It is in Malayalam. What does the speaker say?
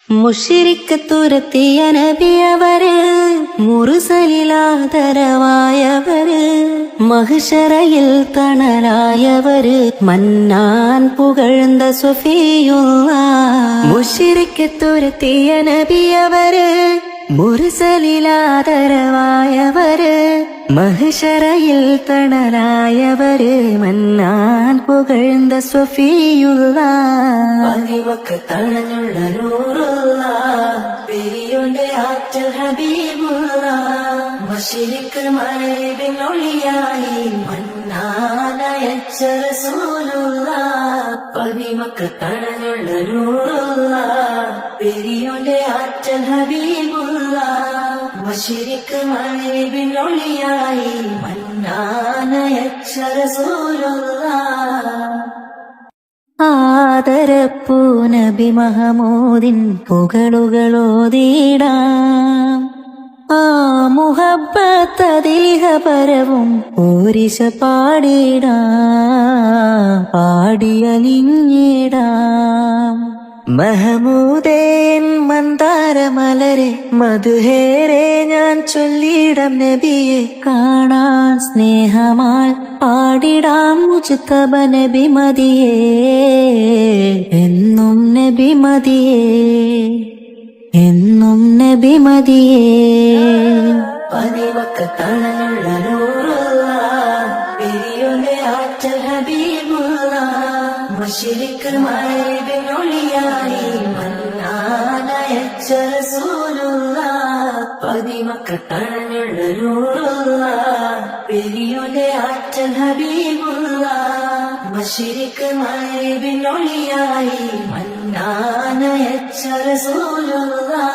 മുശ്രിക്ക് തുരത്തിയ നബിയവര്, മുർസലിലാദരവായവര്, മഹ്ശറയിൽ തണലായവര്, മന്നാൻ പുകഴ്ന്ന സ്വഫിയുള്ളാഹ്. മുശ്രിക്ക് തുരത്തിയ നബിയവര്, മുർസലിലാദരവായവര്, മഹ്ശറയിൽ തണലായവര്, മന്നാൻ പുകഴ്ന്ന സ്വഫിയുള്ളാഹ്. തണലുള്ള നൂറുള്ളാഹ്, പെരിയോന്റെ ആറ്റൽ ഹബീബുള്ളാഹ്. മശ്രിക്ക് മഗ്രിബിനൊളിയായി മന്നാനയച്ച റസൂലുള്ളാഹ്. പതിമക്ക് തണലുള്ള നൂറുള്ളാഹ്, പെരിയോന്റെ ആറ്റൽ ഹബീബുള്ളാഹ്. മശ്രിക്ക് മഗ്രിബിനൊളിയായി മന്നാനയച്ച റസൂലുള്ളാഹ്. ആദരപ്പൂ നബി മഹമൂദിൻ പുകളുകളോതിടാം. ആ മുഹബ്ബത്തതിലിഹ പരവും പൂരിശ പാടിടാം, പാടിയലിഞ്ഞിടാം. മഹമൂദേൻ മന്ദാരമലരെ മധുഹേരെ ഞാൻ ചൊല്ലിടാം നബിയെ. കാണാൻ സ്നേഹമാൽ പാടിടാം മുജ്തബ നബി മദിയേ, എന്നും നബി മദിയേ, എന്നും നബി മദിയേ. പതിവക്കത്തണലുള്ള നൂറുള്ളാഹ്, പെരിയോന്റെ ആറ്റൽ ഹബീബുള്ളാഹ്. മശ്രിക്ക് മഗ്രിബിനൊളിയായി മന്നാനയച്ച റസൂലുള്ളാഹ്. പതിമക്കത്തണലുള്ള നൂറുള്ളാഹ്, പെരിയോന്റെ ആറ്റൽ ഹബീബുള്ളാഹ്. മശ്രിക്ക് മഗ്രിബിനൊളിയായി മന്നാനയച്ച റസൂലുള്ളാഹ്.